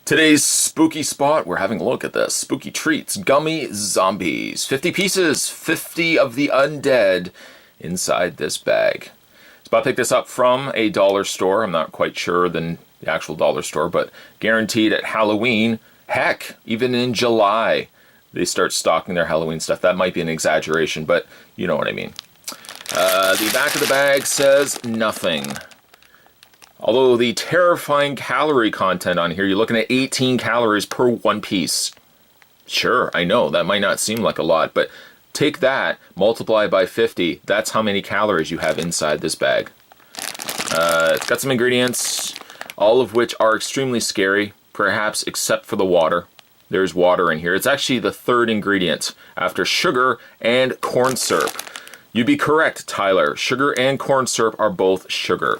Today's spooky spot, we're having a look at the spooky treats, gummy zombies. 50 pieces, 50 of the undead inside this bag. Spot picked this up from a dollar store. I'm not quite sure than the actual dollar store, but guaranteed at Halloween. Heck, even in July, they start stocking their Halloween stuff. That might be an exaggeration, but you know what I mean. The back of the bag says nothing. Although the terrifying calorie content on here, you're looking at 18 calories per one piece. Sure, I know, that might not seem like a lot, but take that, multiply by 50, that's how many calories you have inside this bag. It's got some ingredients, all of which are extremely scary, perhaps except for the water. There's water in here. It's actually the third ingredient, after sugar and corn syrup. You'd be correct, Tyler. Sugar and corn syrup are both sugar.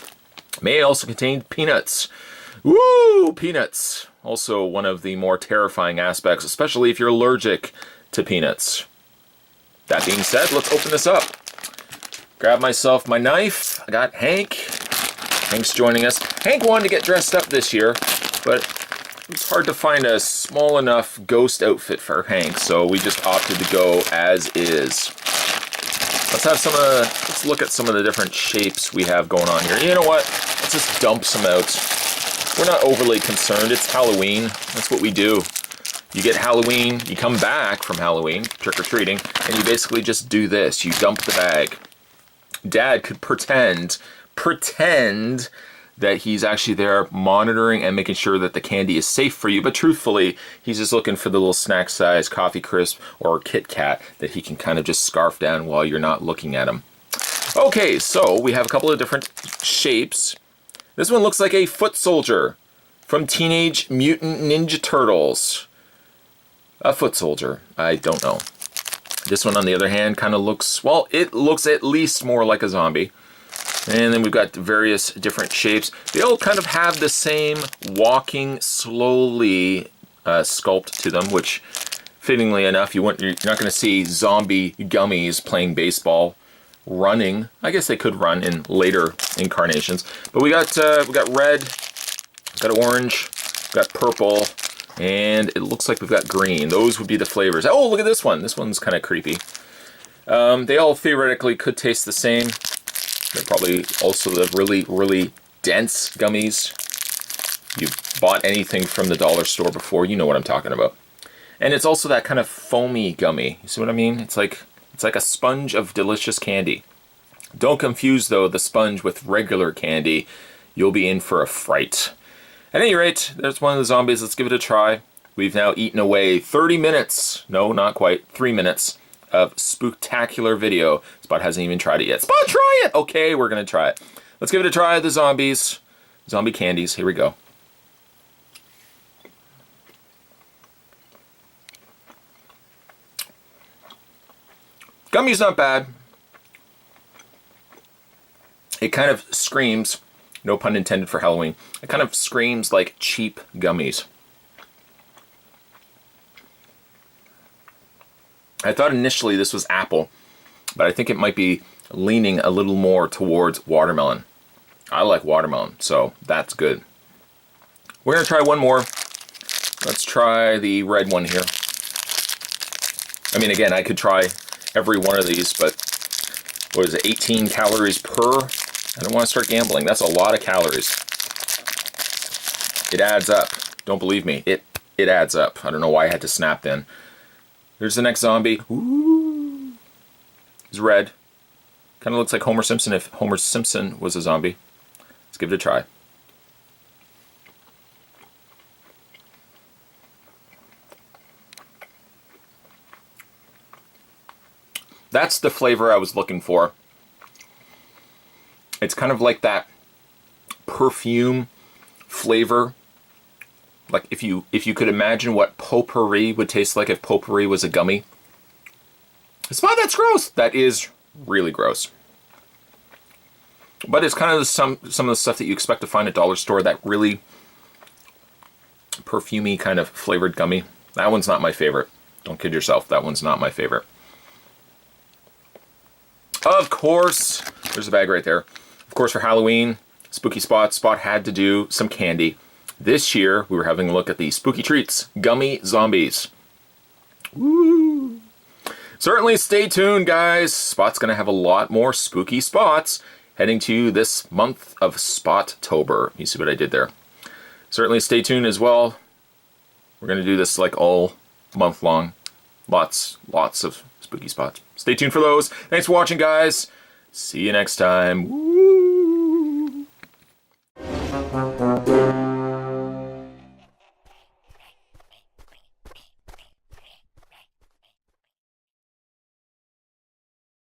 May also contain peanuts. Woo! Peanuts. Also one of the more terrifying aspects, especially if you're allergic to peanuts. That being said, let's open this up. Grab myself my knife. I got Hank. Hank's joining us. Hank wanted to get dressed up this year, but it's hard to find a small enough ghost outfit for Hank, so we just opted to go as is. Let's look at some of the different shapes we have going on here. You know what? Let's just dump some out. We're not overly concerned. It's Halloween. That's what we do. You get Halloween, you come back from Halloween, trick-or-treating, and you basically just do this. You dump the bag. Dad could pretend that he's actually there monitoring and making sure that the candy is safe for you, but truthfully, he's just looking for the little snack size coffee crisp or Kit Kat that he can kind of just scarf down while you're not looking at him. Okay, so we have a couple of different shapes. This one looks like a foot soldier from Teenage Mutant Ninja Turtles. A foot soldier, I don't know. This one, on the other hand, kind of looks, well, it looks at least more like a zombie. And then we've got various different shapes. They all kind of have the same walking slowly sculpt to them, which, fittingly enough, you're not going to see zombie gummies playing baseball, running. I guess they could run in later incarnations. But we got red, got orange, got purple, and it looks like we've got green. Those would be the flavors. Oh, look at this one. This one's kind of creepy. They all theoretically could taste the same. They're probably also the really, really dense gummies. You've bought anything from the dollar store before, you know what I'm talking about. And it's also that kind of foamy gummy. You see what I mean? It's like a sponge of delicious candy. Don't confuse, though, the sponge with regular candy. You'll be in for a fright. At any rate, there's one of the zombies. Let's give it a try. We've now eaten away 30 minutes. No, not quite. 3 minutes. Of spooktacular video. Spot hasn't even tried it yet. Spot, try it! Okay, we're gonna try it. Let's give it a try, the zombies. Zombie candies, here we go. Gummy's not bad. It kind of screams, no pun intended for Halloween, it kind of screams like cheap gummies. I thought initially this was apple, but I think it might be leaning a little more towards watermelon. I like watermelon, so that's good. We're going to try one more. Let's try the red one here. I mean, again, I could try every one of these, but what is it, 18 calories per? I don't want to start gambling. That's a lot of calories. It adds up. Don't believe me. It adds up. I don't know why I had to snap then. Here's the next zombie. Ooh. He's red. Kind of looks like Homer Simpson if Homer Simpson was a zombie. Let's give it a try. That's the flavor I was looking for. It's kind of like that perfume flavor. Like if you could imagine what potpourri would taste like if potpourri was a gummy. Spot, that's gross. That is really gross. But it's kind of some of the stuff that you expect to find at dollar store, that really perfumey kind of flavored gummy. That one's not my favorite. Don't kid yourself, that one's not my favorite. Of course, there's a bag right there. Of course, for Halloween, Spooky Spot had to do some candy. This year, we were having a look at the Spooky Treats Gummy Zombies. Woo! Certainly stay tuned, guys. Spot's going to have a lot more spooky spots heading to this month of Spottober. You see what I did there? Certainly stay tuned as well. We're going to do this like all month long. Lots of spooky spots. Stay tuned for those. Thanks for watching, guys. See you next time. Woo!